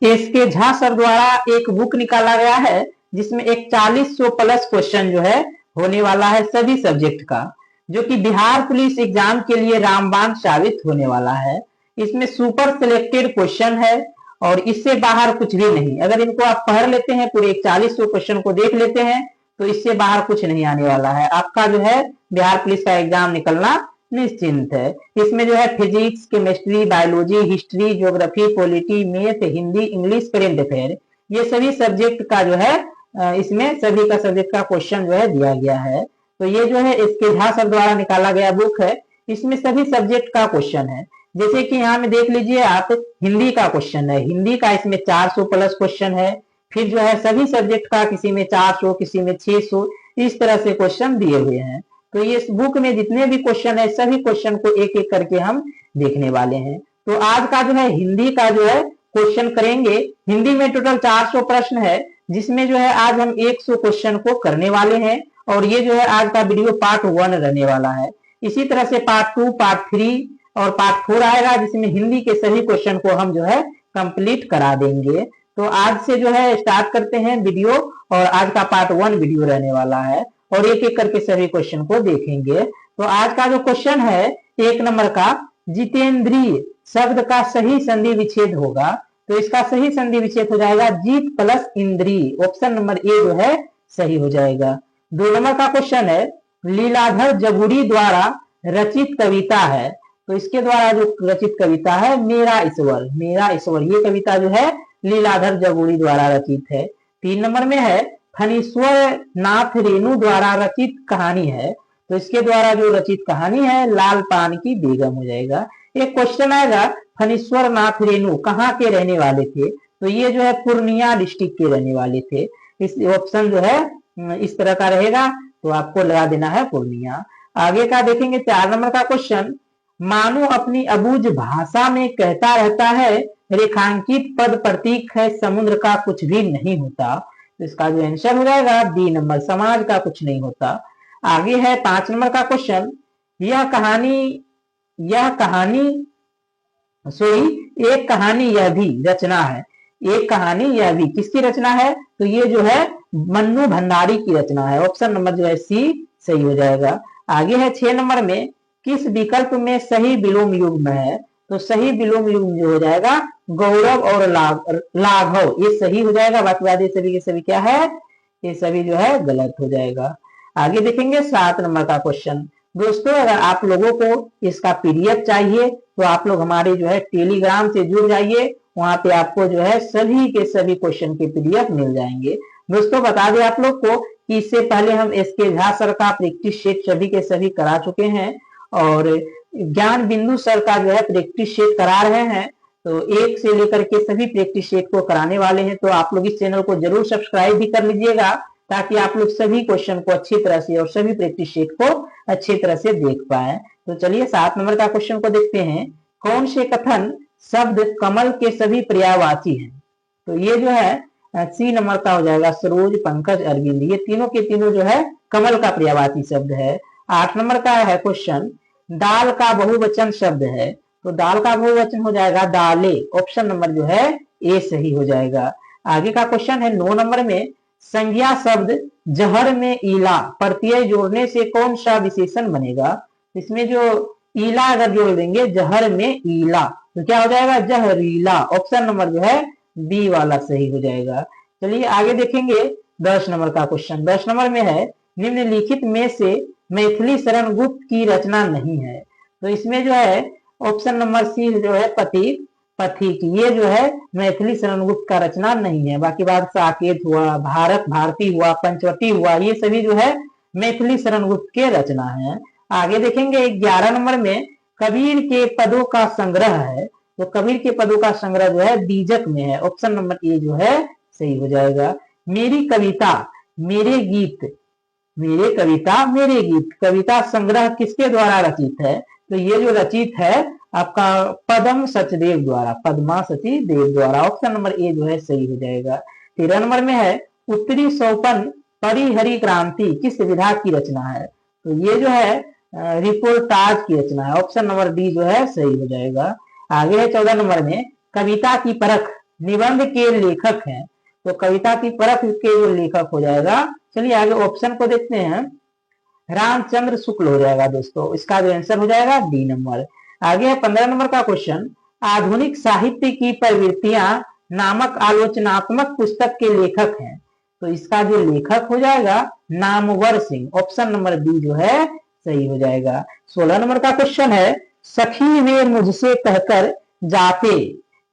S के Jha sir द्वारा एक बुक निकाला गया है जिसमें 4100 प्लस क्वेश्चन जो है होने वाला है सभी सब्जेक्ट का, जो कि बिहार पुलिस एग्जाम के लिए रामबाण साबित होने वाला है। इसमें सुपर सिलेक्टेड क्वेश्चन है और इससे बाहर कुछ भी नहीं। अगर इनको आप पढ़ लेते हैं, पूरे 4100 क्वेश्चन को देख लेते हैं, तो इससे बाहर कुछ नहीं आने वाला है। आपका जो है बिहार पुलिस का एग्जाम निकलना निश्चिंत है। इसमें जो है physics, chemistry, biology, history, geography, polity, math, Hindi, English, current affair, ये सभी सब्जेक्ट का जो है इसमें सभी का सब्जेक्ट का क्वेश्चन जो है दिया गया है। तो ये जो है इसके झा सर द्वारा निकाला गया बुक है, इसमें सभी सब्जेक्ट का क्वेश्चन है। जैसे कि यहाँ में देख लीजिए आप, हिंदी का क्वेश्चन है, हिंदी का इसमें 400 प्लस क्वेश्चन है। फिर जो है सभी सब्जेक्ट का किसी में 400, किसी में 600, इस तरह से क्वेश्चन दिए हुए हैं। तो ये बुक में जितने भी क्वेश्चन है सभी क्वेश्चन को एक एक करके हम देखने वाले हैं। तो आज का जो है हिंदी का जो है क्वेश्चन करेंगे। हिंदी में टोटल 400 प्रश्न है, जिसमें जो है आज हम 100 क्वेश्चन को करने वाले हैं और ये जो है आज का वीडियो पार्ट 1 रहने वाला है। इसी तरह से पार्ट 2, पार्ट 3 और पार्ट 4 आएगा, जिसमें हिंदी के सभी क्वेश्चन को हम जो है कंप्लीट करा देंगे। तो आज से जो है स्टार्ट करते हैं वीडियो, और आज का पार्ट 1 वीडियो रहने वाला है और एक एक करके सभी क्वेश्चन को देखेंगे। तो आज का जो क्वेश्चन है 1 नंबर का, जितेंद्रिय शब्द का सही संधि विच्छेद होगा। तो इसका सही संधि विच्छेद हो जाएगा जीत प्लस इंद्रिय, ऑप्शन नंबर ए जो है सही हो जाएगा। 2 नंबर का क्वेश्चन है, लीलाधर जगुड़ी द्वारा रचित कविता है। तो इसके द्वारा जो रचित कविता है मेरा ईश्वर, मेरा ईश्वर, ये कविता जो है लीलाधर जगुड़ी द्वारा रचित है। 3 नंबर में है, फणीश्वर नाथ रेणु द्वारा रचित कहानी है। तो इसके द्वारा जो रचित कहानी है लाल पान की बेगम हो जाएगा। एक क्वेश्चन आएगा, फणीश्वर नाथ रेणु कहाँ के रहने वाले थे? तो ये जो है पूर्णिया डिस्ट्रिक्ट के रहने वाले थे। इस ऑप्शन जो है इस तरह का रहेगा, तो आपको लगा देना है पूर्णिया। आगे का देखेंगे 4 नंबर का क्वेश्चन, मानो अपनी अबूझ भाषा में कहता रहता है, रेखांकित पद प्रतीक है, समुद्र का कुछ भी नहीं होता। तो इसका जो आंसर हो जाएगा डी नंबर, समाज का कुछ नहीं होता। आगे है 5 नंबर का क्वेश्चन, एक कहानी यह भी रचना है। एक कहानी यह भी किसकी रचना है? तो ये जो है मन्नू भंडारी की रचना है, ऑप्शन नंबर जो है सी सही हो जाएगा। आगे है 6 नंबर में, किस विकल्प में सही विलोम युग्म है? तो सही विलोम युग्म जो हो जाएगा गौरव और लाघव, ये सही हो जाएगा। बाकी बात ये सभी के सभी क्या है, ये सभी जो है गलत हो जाएगा। आगे देखेंगे 7 नंबर का क्वेश्चन। दोस्तों अगर आप लोगों को इसका पीडीएफ चाहिए तो आप लोग हमारे जो है टेलीग्राम से जुड़ जाइए, वहां पे आपको जो है सभी के सभी क्वेश्चन के पीडीएफ मिल जाएंगे। दोस्तों बता दें आप लोग को कि इससे पहले हम एसके झा सर का प्रैक्टिस सेट सभी के सभी करा चुके हैं और ज्ञान बिंदु सर का जो है प्रैक्टिस सेट करा रहे हैं। तो 1 से लेकर के सभी प्रैक्टिस सेट को कराने वाले हैं। तो आप लोग इस चैनल को जरूर सब्सक्राइब भी कर लीजिएगा, ताकि आप लोग सभी क्वेश्चन को अच्छी तरह से और सभी प्रैक्टिस सेट को अच्छी तरह से देख पाए। तो चलिए 7 नंबर का क्वेश्चन को देखते हैं, कौन से कथन शब्द कमल के सभी पर्यायवाची हैं? तो ये जो है सी नंबर का हो जाएगा, सरोज, पंकज, अरविंद, ये तीनों के तीनों जो है कमल का पर्यायवाची शब्द है। 8 नंबर का है क्वेश्चन, दाल का बहुवचन शब्द है। तो दाल का बहुवचन हो जाएगा दाले, ऑप्शन नंबर जो है ए सही हो जाएगा। आगे का क्वेश्चन है 9 नंबर में, संज्ञा शब्द जहर में ईला प्रत्यय जोड़ने से कौन सा विशेषण बनेगा? इसमें जो ईला अगर जोड़ देंगे जहर में ईला, तो क्या हो जाएगा जहरीला, ऑप्शन नंबर जो है बी वाला सही हो जाएगा। चलिए आगे देखेंगे 10 नंबर का क्वेश्चन। 10 नंबर में है, निम्नलिखित में से मैथिली शरण गुप्त की रचना नहीं है। तो इसमें जो है ऑप्शन नंबर सी जो है पथिक, ये जो है मैथिली शरण गुप्त का रचना नहीं है। बाकी बात साकेत हुआ, भारत भारती हुआ, पंचवटी हुआ, ये सभी जो है मैथिली शरण गुप्त के रचना है। आगे देखेंगे 11 नंबर में, कबीर के पदों का संग्रह है। तो कबीर के पदों का संग्रह जो है बीजक में है, ऑप्शन नंबर ए जो है सही हो जाएगा। मेरी कविता मेरे गीत, मेरे कविता मेरे गीत, कविता संग्रह किसके द्वारा रचित है? तो ये जो रचित है आपका पद्म सचदेव द्वारा, पद्मा सचदेव द्वारा, ऑप्शन नंबर ए जो है सही हो जाएगा। 13 नंबर में है, उत्तरी सोपन परिहरी क्रांति किस विधा की रचना है? तो ये जो है रिपोर्टाज की रचना है, ऑप्शन नंबर डी जो है सही हो जाएगा। आगे है 14 नंबर में, कविता की परख निबंध के लेखक हैं, तो कविता की परख के जो लेखक हो जाएगा। चलिए आगे ऑप्शन को देखते हैं, रामचंद्र शुक्ल हो जाएगा दोस्तों, इसका जो आंसर हो जाएगा डी नंबर। आगे है 15 नंबर का क्वेश्चन, आधुनिक साहित्य की प्रवृत्तियां नामक आलोचनात्मक पुस्तक के लेखक हैं, तो इसका जो लेखक हो जाएगा Namvar Singh, option number B जो है सही हो जाएगा। 16 नंबर का क्वेश्चन है, सखी वे मुझसे कहकर जाते,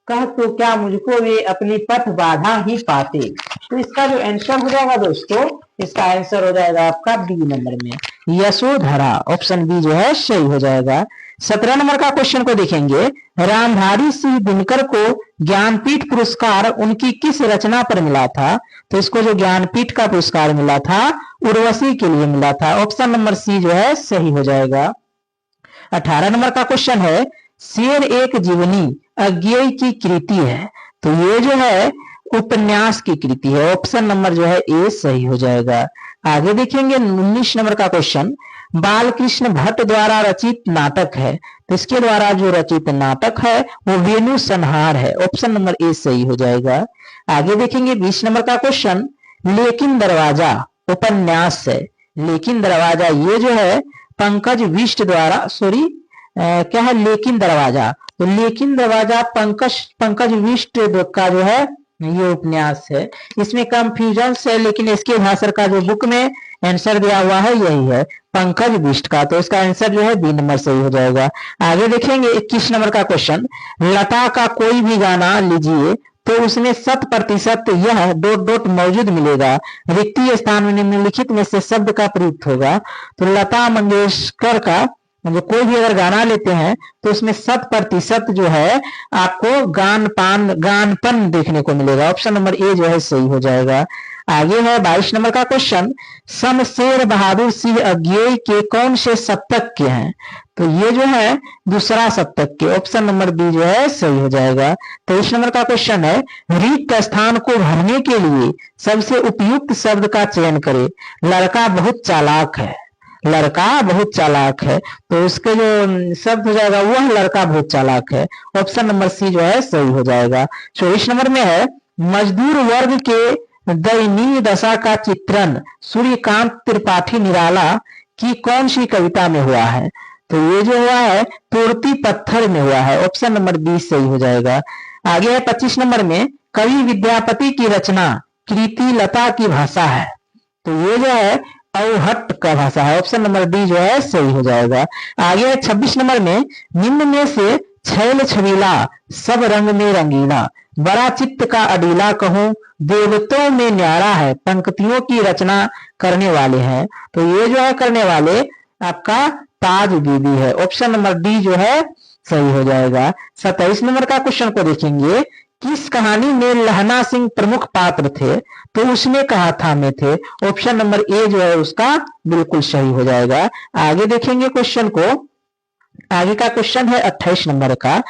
कह तो क्या मुझको वे अपनी पथ बाधा ही पाते, तो इसका जो आंसर हो जाएगा दोस्तों, इसका आंसर हो जाएगा आपका बी नंबर में, यशोधरा, ऑप्शन बी जो है सही हो जाएगा। 17 नंबर का क्वेश्चन को देखेंगे, रामधारी सिंह दिनकर को ज्ञानपीठ पुरस्कार उनकी किस रचना पर मिला था, तो इसको जो ज्ञानपीठ का पुरस्कार मिला था उर्वशी के लिए मिला था, ऑप्शन नंबर सी जो है सही हो जाएगा। 18 नंबर का क्वेश्चन है, शेर एक जीवनी अज्ञेय की कृति है, तो ये जो है उपन्यास की कृति है, ऑप्शन नंबर जो है ए सही हो जाएगा। आगे देखेंगे 19 नंबर का क्वेश्चन, बालकृष्ण भट्ट द्वारा रचित नाटक है, तो इसके द्वारा जो रचित नाटक है वो वेणु संहार है, ऑप्शन नंबर ए सही हो जाएगा। आगे देखेंगे 20 नंबर का क्वेश्चन, लेकिन दरवाजा उपन्यास है, लेकिन दरवाजा ये जो है पंकज विष्ट द्वारा क्या है लेकिन दरवाजा, तो लेकिन दरवाजा पंकज विष्ट का जो है ये उपन्यास है। इसमें कंफ्यूजन है, लेकिन इसके भाषा का जो बुक में आंसर दिया हुआ है यही है पंकज बिष्ट का, तो इसका आंसर जो है बी नंबर सही हो जाएगा। आगे देखेंगे 21 नंबर का क्वेश्चन, लता का कोई भी गाना लीजिए तो उसमें 100% यह डॉट डॉट मौजूद मिलेगा, रिक्ति स्थान में निम्नलिखित में से शब्द का प्रयुक्त होगा, तो लता मंगेशकर का जो कोई भी अगर गाना लेते हैं तो उसमें 100% जो है आपको गानपन देखने को मिलेगा, ऑप्शन नंबर ए जो है सही हो जाएगा। आगे है 22 नंबर का क्वेश्चन, शमशेर बहादुर सिंह अज्ञेय के कौन से शतक के हैं, तो ये जो है दूसरा शतक के, ऑप्शन नंबर बी जो है सही हो जाएगा। 23 नंबर का क्वेश्चन है, रिक्त स्थान को भरने के लिए सबसे उपयुक्त शब्द का चयन करें, लड़का बहुत चालाक है, लड़का बहुत चालाक है, तो उसके जो शब्द हो जाएगा वह लड़का बहुत चालाक है, ऑप्शन नंबर सी जो है सही हो जाएगा। 24 नंबर में है, मजदूर वर्ग के दयनीय दशा का चित्रण सूर्यकांत त्रिपाठी निराला की कौन सी कविता में हुआ है, तो ये जो हुआ है तोड़ती पत्थर में हुआ है, ऑप्शन नंबर बी सही हो जाएगा। आगे है 25 नंबर में, कवि विद्यापति की रचना कृति लता की भाषा है, तो ये जो है अवहट्ट का भाषा है, ऑप्शन नंबर डी जो है सही हो जाएगा। आगे है 26 नंबर में, निम्न में से छैल छबीला सब रंग में रंगीला बड़ा चित्त का अडीला कहूं देवतों में न्यारा है, पंक्तियों की रचना करने वाले हैं, तो ये जो है करने वाले आपका ताज बीबी है, ऑप्शन नंबर डी जो है सही हो जाएगा। 27 नंबर का क्वेश्चन को देखेंगे, किस कहानी में लहना सिंह प्रमुख पात्र थे, तो उसने कहा था में थे, ऑप्शन नंबर ए जो है उसका बिल्कुल सही हो जाएगा। आगे देखेंगे क्वेश्चन को, आगे का क्वेश्चन है 28 नंबर का,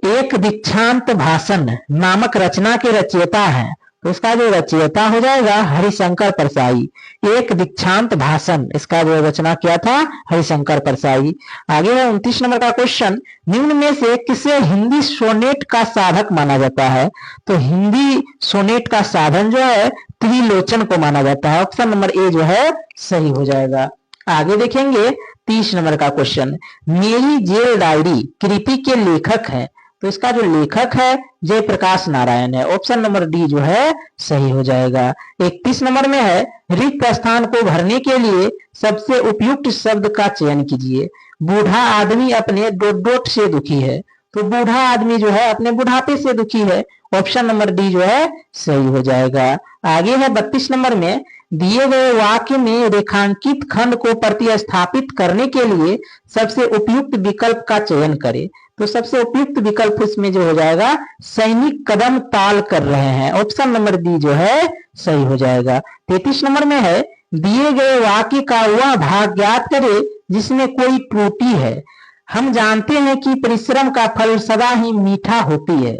एक दीक्षांत भाषण नामक रचना के रचयिता है, तो इसका जो रचयिता हो जाएगा हरिशंकर परसाई, एक दीक्षांत भाषण इसका जो रचना किया था हरिशंकर परसाई। आगे है 29 नंबर का क्वेश्चन, निम्न में से किसे हिंदी सोनेट का साधक माना जाता है, तो हिंदी सोनेट का साधन जो है त्रिलोचन को माना जाता है, ऑप्शन नंबर ए जो है सही हो जाएगा। आगे देखेंगे 30 नंबर का क्वेश्चन, मेरी जेल डायरी कृति के लेखक है, तो इसका जो लेखक है जयप्रकाश नारायण है, ऑप्शन नंबर डी जो है सही हो जाएगा। 31 नंबर में है, रिक्त स्थान को भरने के लिए सबसे उपयुक्त शब्द का चयन कीजिए, बूढ़ा आदमी अपने डोट डोट से दुखी है, तो बूढ़ा आदमी जो है अपने बुढ़ापे से दुखी है, ऑप्शन नंबर डी जो है सही हो जाएगा। आगे है 32 नंबर में, दिए गए वाक्य में रेखांकित खंड को प्रतिस्थापित करने के लिए सबसे उपयुक्त विकल्प का चयन करें, तो सबसे उपयुक्त विकल्प इसमें जो हो जाएगा सैनिक कदम ताल कर रहे हैं, ऑप्शन नंबर डी जो है सही हो जाएगा। 33 नंबर में है, दिए गए वाक्य का वह भाग ज्ञात करें जिसमें कोई त्रुटि है, हम जानते हैं कि परिश्रम का फल सदा ही मीठा होती है,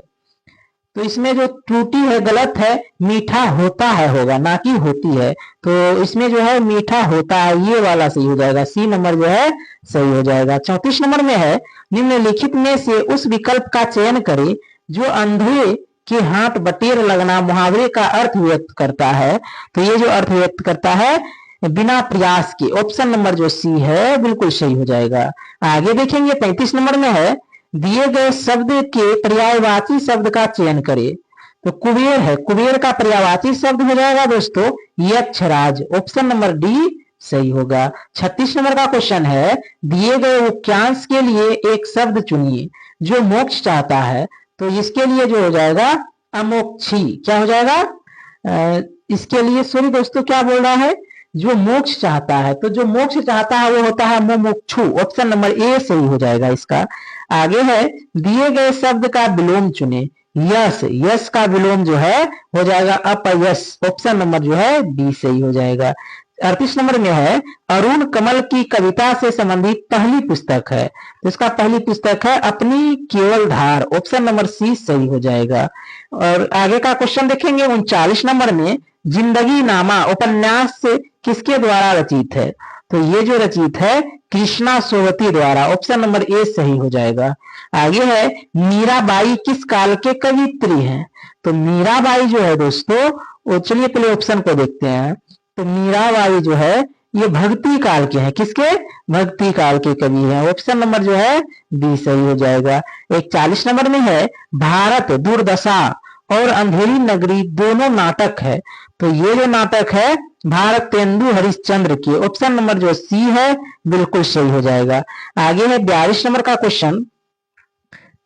तो इसमें जो त्रुटि है गलत है, मीठा होता है होगा ना कि होती है, तो इसमें जो है मीठा होता है ये वाला सही हो जाएगा, सी नंबर जो है सही हो जाएगा। 34 नंबर में है, निम्नलिखित में से उस विकल्प का चयन करें जो अंधे के हाथ बटेर लगना मुहावरे का अर्थ व्यक्त करता है। तो ये जो अर्थ व्यक्त करता है बिना प्रयास के, ऑप्शन नंबर जो सी है बिल्कुल सही हो जाएगा। आगे देखेंगे 35 नंबर में है, दिए गए शब्द के पर्यायवाची शब्द का चयन करें। तो कुबेर है, कुबेर का पर्यायवाची शब्द हो जाएगा दोस्तों यक्षराज, ऑप्शन नंबर डी सही होगा। 36 नंबर का क्वेश्चन है, दिए गए वाक्यांश के लिए एक शब्द चुनिए जो मोक्ष चाहता है। तो इसके लिए जो हो जाएगा अमोक्षी, क्या हो जाएगा इसके लिए, सॉरी दोस्तों क्या बोल रहा है, जो मोक्ष चाहता है। तो जो मोक्ष चाहता है वो होता है मुमुक्षु, ऑप्शन नंबर ए सही हो जाएगा इसका। आगे है, दिए गए शब्द का विलोम चुने। यश, यश का विलोम जो है हो जाएगा अपयश, ऑप्शन नंबर जो है बी सही हो जाएगा। 38 नंबर में है, अरुण कमल की कविता से संबंधित पहली पुस्तक है। तो इसका पहली पुस्तक है अपनी केवल धार, ऑप्शन नंबर सी सही हो जाएगा। और आगे का क्वेश्चन देखेंगे 39 नंबर में, जिंदगी नामा उपन्यास किसके द्वारा रचित है। तो ये जो रचित है कृष्णा सोवती द्वारा, ऑप्शन नंबर ए सही हो जाएगा। आगे है, मीराबाई किस काल के कवित्री हैं। तो मीराबाई जो है दोस्तों, चलिए पहले ऑप्शन को देखते हैं। तो मीराबाई जो है ये भक्ति काल के हैं, किसके, भक्ति काल के कवि हैं, ऑप्शन नंबर जो है बी सही हो जाएगा। 41 नंबर में है, भारत दुर्दशा और अंधेरी नगरी दोनों नाटक है। तो ये जो नाटक है भारत तेंदु हरिश्चंद्र की, ऑप्शन नंबर जो सी है बिल्कुल सही हो जाएगा। आगे है 42 नंबर का क्वेश्चन,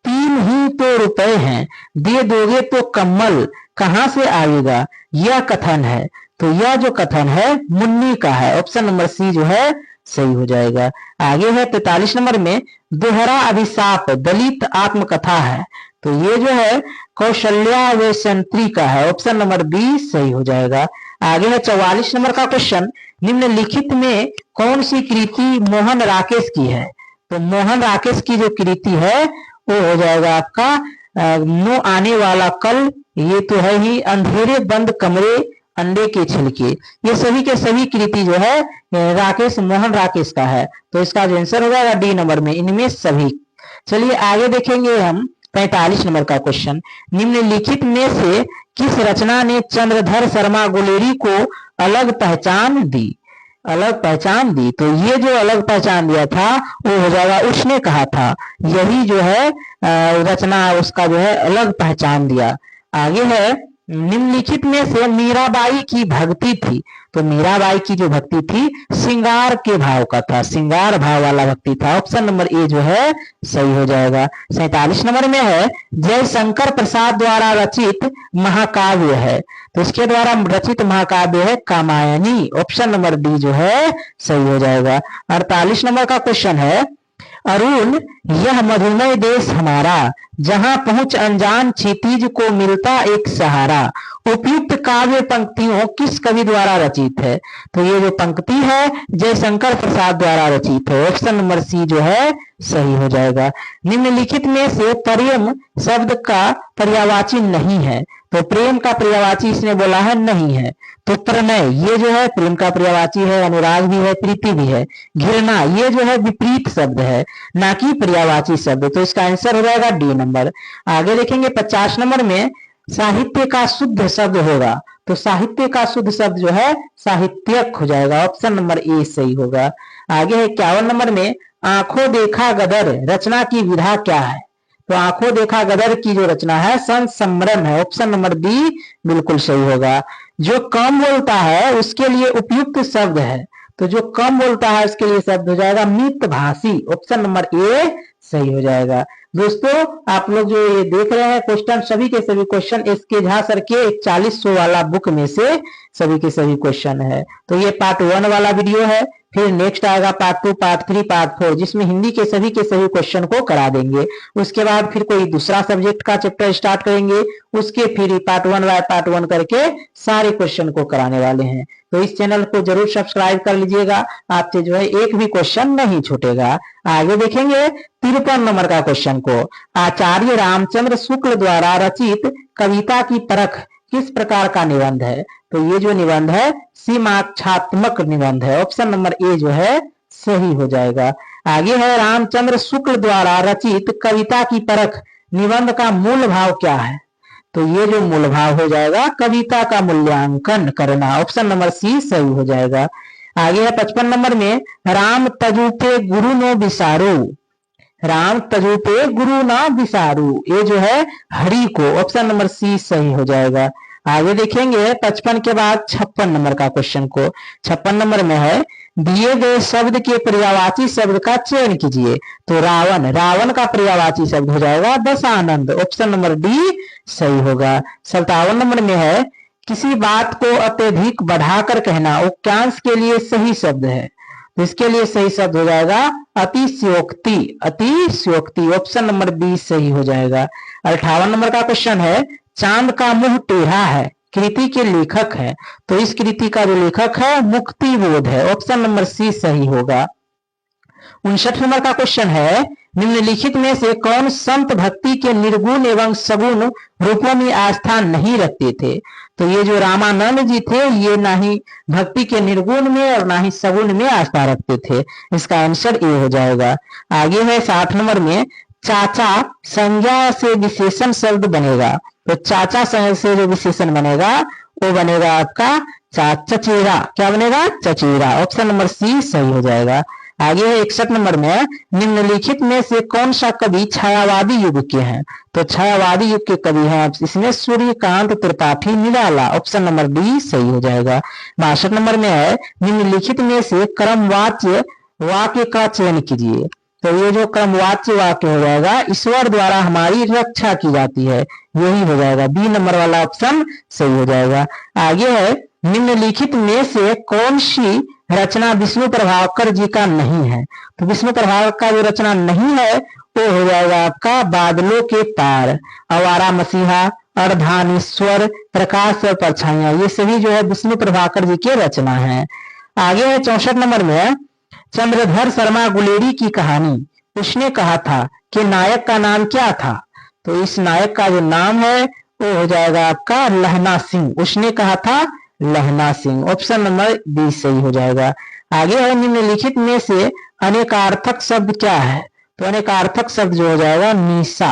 3 ही तो रुपए हैं, दे दोगे तो कम्बल कहां से आएगा, यह कथन है। तो यह जो कथन है मुन्नी का है, ऑप्शन नंबर सी जो है सही हो जाएगा। आगे है 43 नंबर में, दोहरा अभिशाप दलित आत्मकथा है। तो ये जो है कौशल्या वेशंत्री का है, ऑप्शन नंबर बी सही हो जाएगा। आगे है 44 नंबर का क्वेश्चन, निम्नलिखित में कौन सी कृति मोहन राकेश की है। तो मोहन राकेश की जो कृति है वो हो जाएगा आपका नो आने वाला कल, ये तो है ही, अंधेरे बंद कमरे, अंडे के छिलके, ये सभी के सभी कृति जो है राकेश, मोहन राकेश का है। तो इसका जो आंसर हो जाएगा डी नंबर में, इनमें सभी। चलिए आगे देखेंगे हम 45 नंबर का क्वेश्चन, निम्नलिखित में से किस रचना ने चंद्रधर शर्मा गुलेरी को अलग पहचान दी, अलग पहचान दी। तो ये जो अलग पहचान दिया था वो हो जाएगा उसने कहा था, यही जो है रचना उसका जो है अलग पहचान दिया। आगे है, निम्नलिखित में से मीराबाई की भक्ति थी। तो मीराबाई की जो भक्ति थी श्रृंगार के भाव का था, श्रृंगार भाव वाला भक्ति था, ऑप्शन नंबर ए जो है सही हो जाएगा। 47 नंबर में है, जयशंकर प्रसाद द्वारा रचित महाकाव्य है। तो इसके द्वारा रचित महाकाव्य है कामायनी, ऑप्शन नंबर डी जो है सही हो जाएगा। 48 नंबर का क्वेश्चन है, अरुण यह मधुमय देश हमारा, जहां पहुंच अनजान क्षितिज को मिलता एक सहारा, उपयुक्त काव्य पंक्तियों किस कवि द्वारा रचित है। तो ये जो पंक्ति है जयशंकर प्रसाद द्वारा रचित है, ऑप्शन नंबर सी जो है सही हो जाएगा। निम्नलिखित में से प्रेम शब्द का पर्यायवाची नहीं है। तो प्रेम का पर्यायवाची इसने बोला है नहीं है। तो प्रणय ये जो है प्रेम का पर्यायवाची है, अनुराग भी है, प्रीति भी है। घृणा ये जो है विपरीत शब्द है, ना कि पर्यायवाची शब्द। तो इसका आंसर हो जाएगा डी नंबर। आगे देखेंगे 50 नंबर में, साहित्य का शुद्ध शब्द होगा। तो साहित्य का शुद्ध शब्द जो है साहित्यक हो जाएगा, ऑप्शन नंबर ए सही होगा। आगे है 51 नंबर में, आंखों देखा गदर रचना की विधा क्या है। तो आंखों देखा गदर की जो रचना है संस्मरण है, ऑप्शन नंबर बी बिल्कुल सही होगा। जो कम बोलता है उसके लिए उपयुक्त शब्द है। तो जो कम बोलता है उसके लिए शब्द हो जाएगा मितभाषी, ऑप्शन नंबर ए सही हो जाएगा। दोस्तों आप लोग जो ये देख रहे हैं क्वेश्चन, सभी के सभी क्वेश्चन एसके झा सर के 4100 वाला बुक में से सभी के सभी क्वेश्चन है। तो ये पार्ट 1 वाला वीडियो है, फिर नेक्स्ट आएगा पार्ट 2, पार्ट 3, पार्ट 4, जिसमें हिंदी के सभी क्वेश्चन को करा देंगे। उसके बाद फिर कोई दूसरा सब्जेक्ट का चैप्टर स्टार्ट करेंगे, उसके फिर पार्ट 1 बाय पार्ट 1 करके सारे क्वेश्चन को कराने वाले हैं। तो इस चैनल को जरूर सब्सक्राइब कर लीजिएगा, आपसे जो है एक भी क्वेश्चन नहीं छूटेगा। आगे देखेंगे 53 नंबर का क्वेश्चन को, आचार्य रामचंद्र शुक्ल द्वारा रचित कविता की परख किस प्रकार का निबंध है। तो ये जो निबंध है सीमाक्षात्मक निबंध है, ऑप्शन नंबर ए जो है सही हो जाएगा। आगे है, रामचंद्र शुक्ल द्वारा रचित कविता की परख निबंध का मूल भाव क्या है। तो ये जो मूल भाव हो जाएगा कविता का मूल्यांकन करना, ऑप्शन नंबर सी सही हो जाएगा। आगे है 55 नंबर में, राम तजु पे गुरु नो विसारो, राम तजु पे गुरु ना विसारू, ये जो है हरि को, ऑप्शन नंबर सी सही हो जाएगा। आगे देखेंगे 55 के बाद 56 नंबर का क्वेश्चन को। 56 नंबर में है, दिए गए शब्द के पर्यायवाची शब्द का चयन कीजिए। तो रावण, रावण का पर्यायवाची शब्द हो जाएगा दशानंद, ऑप्शन नंबर डी सही होगा। 57 नंबर में है, किसी बात को अत्यधिक बढ़ाकर कहना वाक्यांश के लिए सही शब्द है। तो इसके लिए सही शब्द हो जाएगा अतिशयोक्ति, अतिशयोक्ति, ऑप्शन नंबर बी सही हो जाएगा। 58 नंबर का क्वेश्चन है, चांद का मुंह टेढ़ा है, कृति के लेखक है। तो इस कृति का जो लेखक है मुक्ति बोध है, ऑप्शन नंबर सी सही होगा। 59 नंबर का क्वेश्चन है, निम्नलिखित में से कौन संत भक्ति के निर्गुण एवं सगुण रूपों में आस्था नहीं रखते थे। तो ये जो रामानंद जी थे ये ना ही भक्ति के निर्गुण में और ना ही सगुण में आस्था रखते थे, इसका आंसर ए हो जाएगा। आगे है 60 नंबर में, चाचा संज्ञा से विशेषण शब्द बनेगा। तो चाचा से जो विशेषण बनेगा वो बनेगा आपका चचेरा, क्या बनेगा चचेरा, ऑप्शन नंबर सी सही हो जाएगा। आगे है 61 नंबर में, निम्नलिखित में से कौन सा कवि छायावादी युग के हैं। तो छायावादी युग के कवि हैं इसमें Suryakant Tripathi Nirala, option number D सही हो जाएगा। 62 नंबर में है, निम्नलिखित में से क्रमवाच्य वाक्य का चयन कीजिए। तो ये जो क्रमवाच्य वाक्य हो जाएगा, ईश्वर द्वारा हमारी रक्षा की जाती है, यही हो जाएगा, बी नंबर वाला ऑप्शन सही हो जाएगा। आगे है, निम्नलिखित में से कौन सी रचना विष्णु प्रभाकर जी का नहीं है। तो विष्णु प्रभाकर का जो रचना नहीं है वो हो जाएगा आपका बादलों के पार, आवारा मसीहा, अर्धानीश्वर, प्रकाश और परछाइयां, ये सभी जो है विष्णु प्रभाकर जी की रचना है। आगे है 64 नंबर में, चंद्रधर शर्मा गुलेरी की कहानी, उसने कहा था कि नायक का नाम क्या था। तो इस नायक का जो नाम है वो हो जाएगा आपका लहना सिंह, उसने कहा था लहना सिंह, ऑप्शन नंबर बी सही हो जाएगा। आगे है, निम्नलिखित में से अनेकार्थक शब्द क्या है। तो अनेकार्थक शब्द जो हो जाएगा निशा,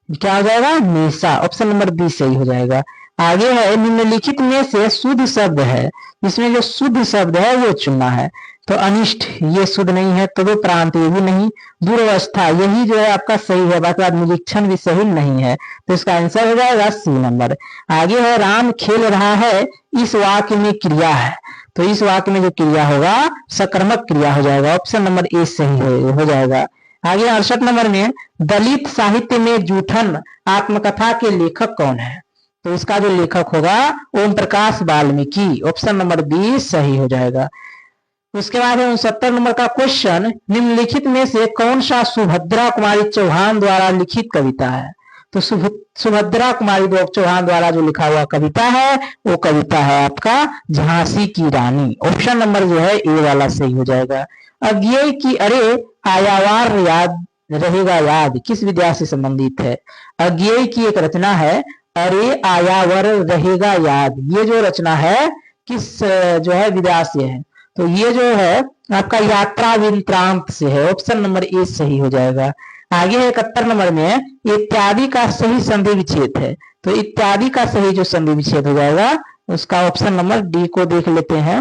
क्या हो जाएगा निशा, ऑप्शन नंबर बी सही हो जाएगा। आगे है, निम्नलिखित में से शुद्ध शब्द है, इसमें जो शुद्ध शब्द है वो चुनना है। तो अनिष्ट ये शुद्ध नहीं है, तो प्रांत ये भी नहीं, दुर्वस्था यही जो है आपका सही है, बाकी निरीक्षण भी सही नहीं है, तो इसका आंसर हो जाएगा सी नंबर। आगे है, राम खेल रहा है, इस वाक्य में क्रिया है। तो इस वाक्य में जो क्रिया होगा सकर्मक क्रिया हो जाएगा, ऑप्शन नंबर ए सही हो जाएगा। आगे 68 नंबर में, दलित साहित्य में जूठन आत्मकथा के लेखक कौन है। तो इसका जो लेखक होगा Om Prakash Valmiki, option number B सही हो जाएगा। उसके बाद 69 नंबर का क्वेश्चन, निम्नलिखित में से कौन सा सुभद्रा कुमारी चौहान द्वारा लिखित कविता है। तो सुभद्रा कुमारी चौहान द्वारा जो लिखा हुआ कविता है वो कविता है आपका झांसी की रानी, ऑप्शन नंबर जो है ए वाला सही हो जाएगा। अज्ञेय की अरे आयावार याद रहेगा याद किस विद्या से संबंधित है। अज्ञेय की एक रचना है अरे आयावर रहेगा याद, ये जो रचना है किस जो है विद्या से है। तो ये जो है आपका यात्रा वृत्तांत से है, ऑप्शन नंबर ए सही हो जाएगा। आगे 71 नंबर में, इत्यादि का सही संधि विच्छेद है। तो इत्यादि का सही जो संधि विच्छेद हो जाएगा उसका ऑप्शन नंबर डी को देख लेते हैं,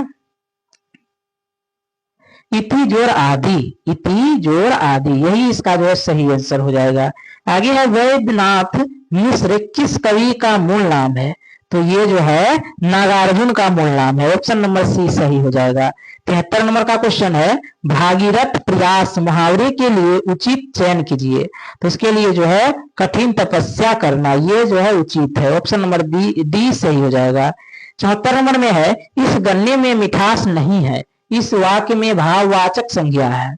इति जोर आदि, इति जोर आदि, यही इसका जो है सही आंसर हो जाएगा। आगे है, वैद्यनाथ मिश्र किस कवि का मूल नाम है। तो ये जो है नागार्जुन का मूल नाम है, ऑप्शन नंबर सी सही हो जाएगा। 73 नंबर का क्वेश्चन है, भागीरथ प्रयास मुहावरे के लिए उचित चयन कीजिए। तो इसके लिए जो है कठिन तपस्या करना, ये जो है उचित है, ऑप्शन नंबर डी सही हो जाएगा। 74 नंबर में है, इस गन्ने में मिठास नहीं है, इस वाक्य में भाववाचक संज्ञा है।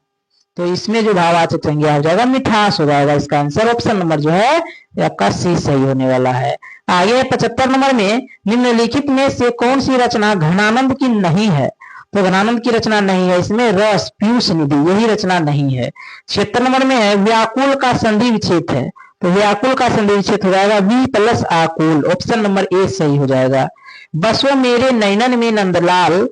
तो इसमें जो भाववाचक संज्ञा हो जाएगा मिठास हो जाएगा, इसका आंसर ऑप्शन नंबर जो है आपका सी सही होने वाला है। आगे 75 नंबर में, निम्नलिखित में से कौन सी रचना घनानंद की नहीं है। तो घनानंद की रचना नहीं है, इसमें रस पीयूष निधि यही रचना नहीं है। 76 नंबर में है, व्याकुल का संधि विच्छेद है। तो व्याकुल का संधि विच्छेद हो जाएगा वी प्लस आकुल, ऑप्शन नंबर ए सही हो जाएगा। बसो मेरे नैनन में नंदलाल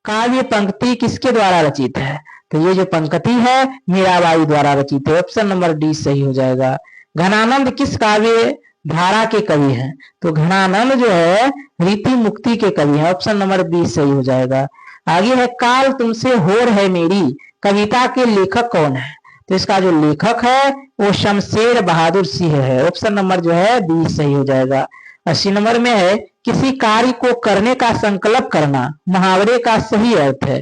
काव्य पंक्ति किसके द्वारा रचित है। तो ये जो पंक्ति है मीराबाई द्वारा रचित है, ऑप्शन नंबर डी सही हो जाएगा। घनानंद किस काव्य धारा के कवि हैं, तो घनानंद जो है रीति मुक्ति के कवि हैं। ऑप्शन नंबर बी सही हो जाएगा। आगे है काल तुमसे होर है मेरी, कविता के लेखक कौन है? तो इसका जो लेखक है वो शमशेर बहादुर सिंह है। ऑप्शन नंबर जो है बी सही हो जाएगा। 80 नंबर में है किसी कार्य को करने का संकल्प करना मुहावरे का सही अर्थ है,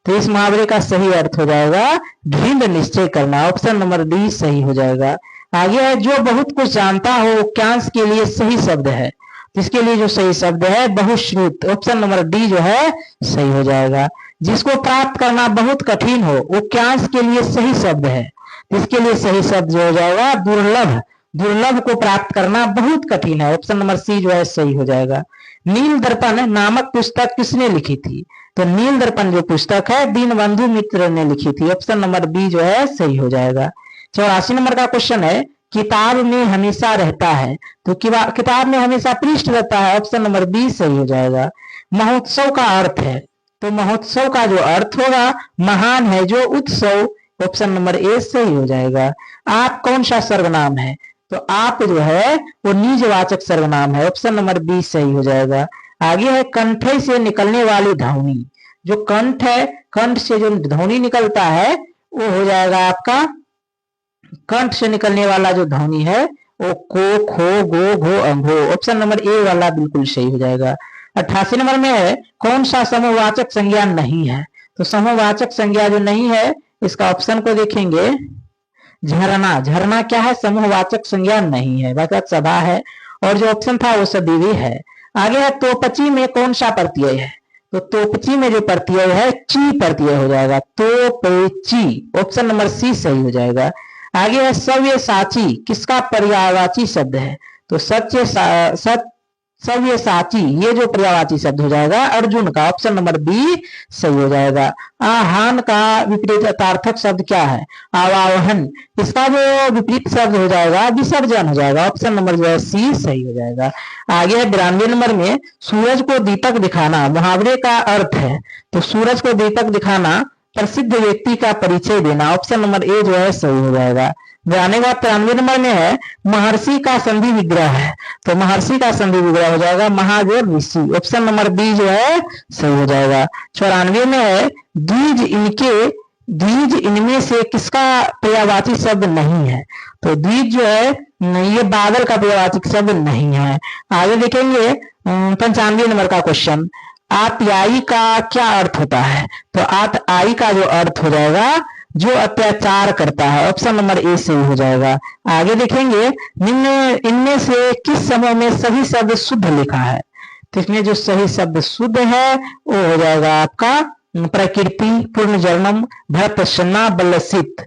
तो इस मुहावरे का सही अर्थ हो जाएगा दृढ़ निश्चय करना। ऑप्शन नंबर डी सही हो जाएगा। आगे है जो बहुत कुछ जानता हो वाक्यांश के लिए सही शब्द है, तो इसके लिए जो सही शब्द है बहुश्रुत। ऑप्शन नंबर डी जो है सही हो जाएगा। जिसको प्राप्त करना बहुत कठिन हो वाक्यांश के लिए सही शब्द है, तो इसके लिए सही शब्द जो हो जाएगा दुर्लभ। दुर्लभ को प्राप्त करना बहुत कठिन है। ऑप्शन नंबर सी जो है सही हो जाएगा। नील दर्पण नामक पुस्तक किसने लिखी थी? तो नील दर्पण जो पुस्तक है दीनबंधु मित्र ने लिखी थी। ऑप्शन नंबर बी जो है सही हो जाएगा। 84 नंबर का क्वेश्चन है किताब में हमेशा रहता है, तो किताब में हमेशा पृष्ठ रहता है। ऑप्शन नंबर बी सही हो जाएगा। महोत्सव का अर्थ है, तो महोत्सव का जो अर्थ होगा महान है जो उत्सव। ऑप्शन नंबर ए सही हो जाएगा। आप कौन सा सर्वनाम है? तो आप जो है वो निजवाचक सर्वनाम है। ऑप्शन नंबर बी सही हो जाएगा। आगे है कंठ से निकलने वाली ध्वनि, जो कंठ है कंठ से जो ध्वनि निकलता है वो हो जाएगा आपका कंठ से निकलने वाला जो ध्वनि है वो को खो गो घो अंघो। ऑप्शन नंबर ए वाला बिल्कुल सही हो जाएगा। 88 नंबर में है कौन सा समूहवाचक संज्ञा नहीं है? तो समूहवाचक संज्ञा जो नहीं है इसका ऑप्शन को देखेंगे झरना। झरना क्या है? समूहवाचक संज्ञा नहीं है, वाचक सभा है, और जो ऑप्शन था वो सदीवी है। आगे है तोपची में कौन सा प्रत्यय है? तो तोपची में जो प्रत्यय है ची प्रत्यय हो जाएगा, तोपेची। ऑप्शन नंबर सी सही हो जाएगा। आगे है सव्यसाची किसका पर्यायवाची शब्द है? तो सव्यसाची ये जो पर्यायवाची शब्द हो जाएगा अर्जुन का। ऑप्शन नंबर बी सही हो जाएगा। आहान का विपरीत अर्थार्थक शब्द क्या है? आवाहन। इसका जो विपरीत शब्द हो जाएगा विसर्जन हो जाएगा। ऑप्शन नंबर जो है सी सही हो जाएगा। आगे है 92 नंबर में सूरज को दीपक दिखाना मुहावरे का अर्थ है, तो सूरज को दीपक दिखाना प्रसिद्ध व्यक्ति का परिचय देना। ऑप्शन नंबर ए जो है सही हो जाएगा। 93 नंबर में है महर्षि का संधि विग्रह है, तो महर्षि का संधि विग्रह हो जाएगा महावीर ऋषि। ऑप्शन नंबर बी जो है सही हो जाएगा। 94 में है द्विज इनमें से किसका पर्यायवाची शब्द नहीं है? तो द्विज जो है ये बादल का पर्यायवाची शब्द नहीं है। आगे देखेंगे 95 नंबर का क्वेश्चन आत्यायी का क्या अर्थ होता है? तो आत्यायी का जो अर्थ हो जाएगा जो अत्याचार करता है। ऑप्शन नंबर ए सही हो जाएगा। आगे देखेंगे इनमें से किस समूह में सही शब्द शुद्ध लिखा है? तो इसमें जो सही शब्द शुद्ध है वो हो जाएगा आपका प्रकृति, पूर्णजन्म, भरतसन्ना, बलसित,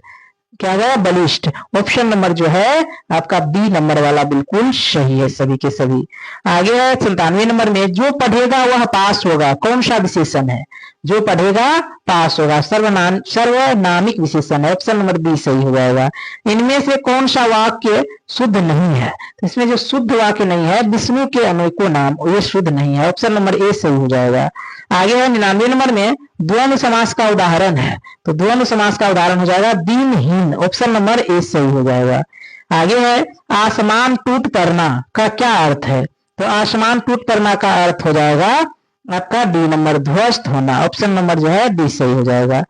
क्या हो जाएगा बलिष्ठ। ऑप्शन नंबर जो है आपका बी नंबर वाला बिल्कुल सही है सभी के सभी। आगे है 97 नंबर में जो पढ़ेगा वह पास होगा कौन सा विशेषण है? जो पढ़ेगा पास होगा सर्वनामिक विशेषण है। ऑप्शन नंबर बी सही हो जाएगा। इनमें से कौन सा वाक्य शुद्ध नहीं है? तो इसमें जो शुद्ध वाक्य नहीं है विष्णु के अनेकों नाम ये शुद्ध नहीं है। ऑप्शन नंबर ए सही हो जाएगा। आगे है 99 नंबर में द्वंद्व समास का उदाहरण है, तो द्वंद्व समास का उदाहरण हो जाएगा दीनहीन। ऑप्शन नंबर ए सही हो जाएगा। आगे है आसमान टूट पड़ना का क्या अर्थ है? तो आसमान टूट पड़ना का अर्थ हो जाएगा आपका डी नंबर ध्वस्त होना। ऑप्शन नंबर जो है डी सही हो जाएगा।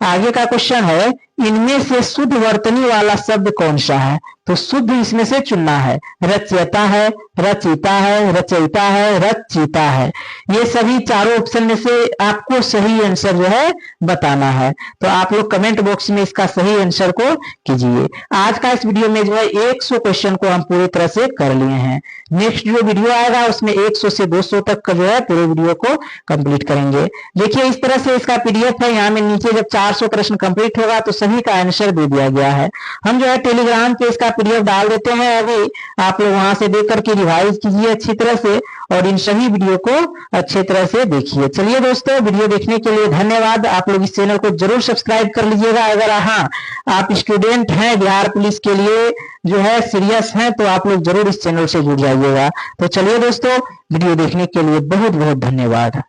आगे का क्वेश्चन है इनमें से शुद्ध वर्तनी वाला शब्द कौन सा है? तो शुद्ध इसमें से चुनना है। रचयिता है, रचयिता है, रचयिता है, रचयिता है, ये सभी चारों ऑप्शन में से आपको सही आंसर जो है बताना है। तो आप लोग कमेंट बॉक्स में इसका सही आंसर को कीजिए। आज का इस वीडियो में जो है 100 क्वेश्चन को हम पूरी तरह से कर लिए हैं। नेक्स्ट जो वीडियो आएगा उसमें 100 से 200 तक का जो है पूरे वीडियो को कंप्लीट करेंगे। देखिए इस तरह से इसका पीडीएफ है। यहाँ में नीचे जब 400 प्रश्न कंप्लीट होगा तो सभी का आंसर दे दिया गया है। हम जो है टेलीग्राम पे इसका पीडीएफ डाल देते हैं, अभी आप लोग वहां से देख करके रिवाइज कीजिए अच्छी तरह से और इन सभी वीडियो को अच्छी तरह से देखिए। चलिए दोस्तों, वीडियो देखने के लिए धन्यवाद। आप लोग इस चैनल को जरूर सब्सक्राइब कर लीजिएगा। अगर हाँ आप स्टूडेंट हैं बिहार पुलिस के लिए जो है सीरियस हैं तो आप लोग जरूर इस चैनल से जुड़ जाइएगा। तो चलिए दोस्तों, वीडियो देखने के लिए बहुत बहुत धन्यवाद।